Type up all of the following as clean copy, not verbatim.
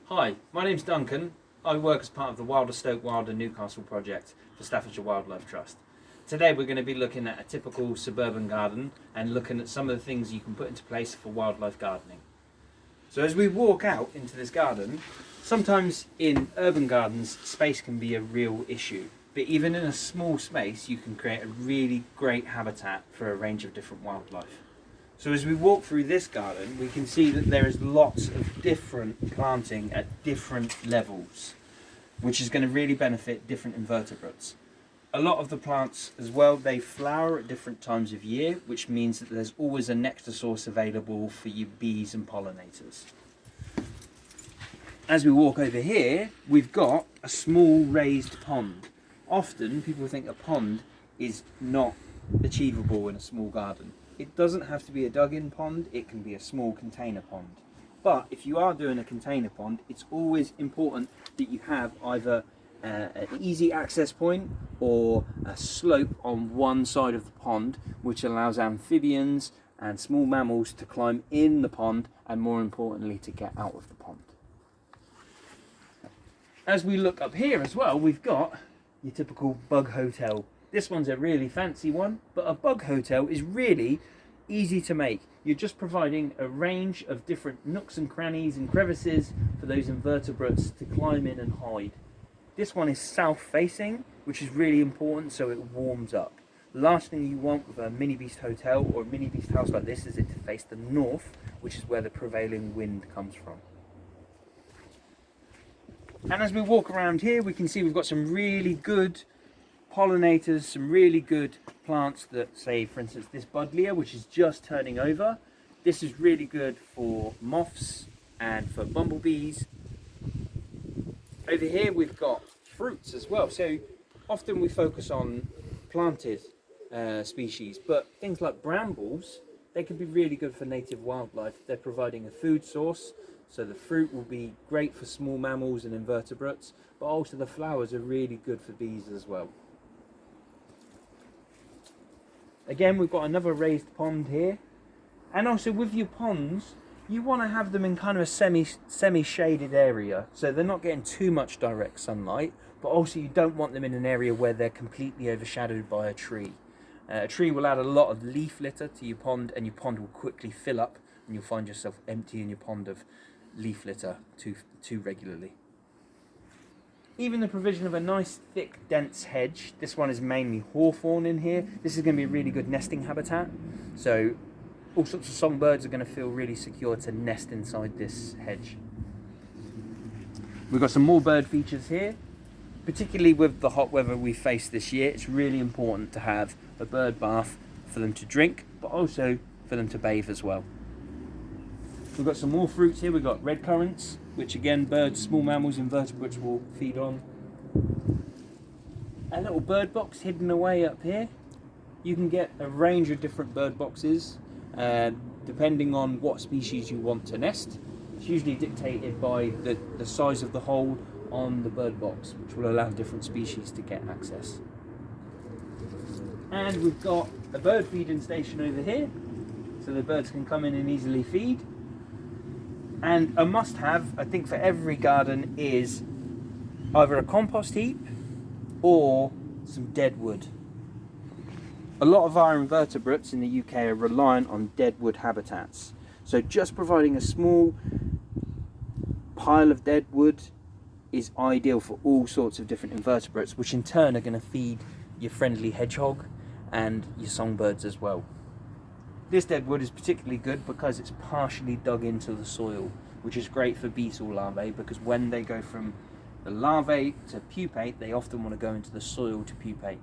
Hi, my name's Duncan. I work as part of the Wilder Stoke Wilder Newcastle project for Staffordshire Wildlife Trust. Today we're going to be looking at a typical suburban garden and looking at some of the things you can put into place for wildlife gardening. So as we walk out into this garden, sometimes in urban gardens space can be a real issue, but even in a small space you can create a really great habitat for a range of different wildlife. So as we walk through this garden, we can see that there is lots of different planting at different levels, which is going to really benefit different invertebrates. A lot of the plants as well, they flower at different times of year, which means that there's always a nectar source available for your bees and pollinators. As we walk over here, we've got a small raised pond. Often people think a pond is not achievable in a small garden. It doesn't have to be a dug-in pond, it can be a small container pond. But if you are doing a container pond, it's always important that you have either an easy access point or a slope on one side of the pond, which allows amphibians and small mammals to climb in the pond and, more importantly, to get out of the pond. As we look up here as well, we've got your typical bug hotel. This one's a really fancy one, but a bug hotel is really easy to make. You're just providing a range of different nooks and crannies and crevices for those invertebrates to climb in and hide. This one is south facing, which is really important so it warms up. The last thing you want with a mini beast hotel or a mini beast house like this is it to face the north, which is where the prevailing wind comes from. And as we walk around here, we can see we've got some really good pollinators, some really good plants that, say for instance this buddleia, which is just turning over. This is really good for moths and for bumblebees. Over here we've got fruits as well. So often we focus on planted species, but things like brambles, they can be really good for native wildlife. They're providing a food source, so the fruit will be great for small mammals and invertebrates, but also the flowers are really good for bees as well. Again, we've got another raised pond here, and also with your ponds you want to have them in kind of a semi-shaded area, so they're not getting too much direct sunlight, but also you don't want them in an area where they're completely overshadowed by a tree. A tree will add a lot of leaf litter to your pond, and your pond will quickly fill up and you'll find yourself emptying your pond of leaf litter too regularly. Even the provision of a nice thick dense hedge. This one is mainly hawthorn in here. This is going to be a really good nesting habitat, so all sorts of songbirds are going to feel really secure to nest inside this hedge. We've got some more bird features here. Particularly with the hot weather we face this year, it's really important to have a bird bath for them to drink, but also for them to bathe as well. We've got some more fruits here. We've got red currants, which again birds, small mammals, invertebrates will feed on. A little bird box hidden away up here. You can get a range of different bird boxes depending on what species you want to nest. It's usually dictated by the size of the hole on the bird box, which will allow different species to get access. And we've got a bird feeding station over here, so the birds can come in and easily feed. And a must-have, I think, for every garden is either a compost heap or some deadwood. A lot of our invertebrates in the UK are reliant on deadwood habitats. So just providing a small pile of deadwood is ideal for all sorts of different invertebrates, which in turn are going to feed your friendly hedgehog and your songbirds as well. This deadwood is particularly good because it's partially dug into the soil, which is great for beetle larvae, because when they go from the larvae to pupate, they often want to go into the soil to pupate.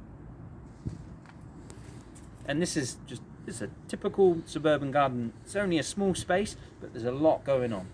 And this is a typical suburban garden. It's only a small space, but there's a lot going on.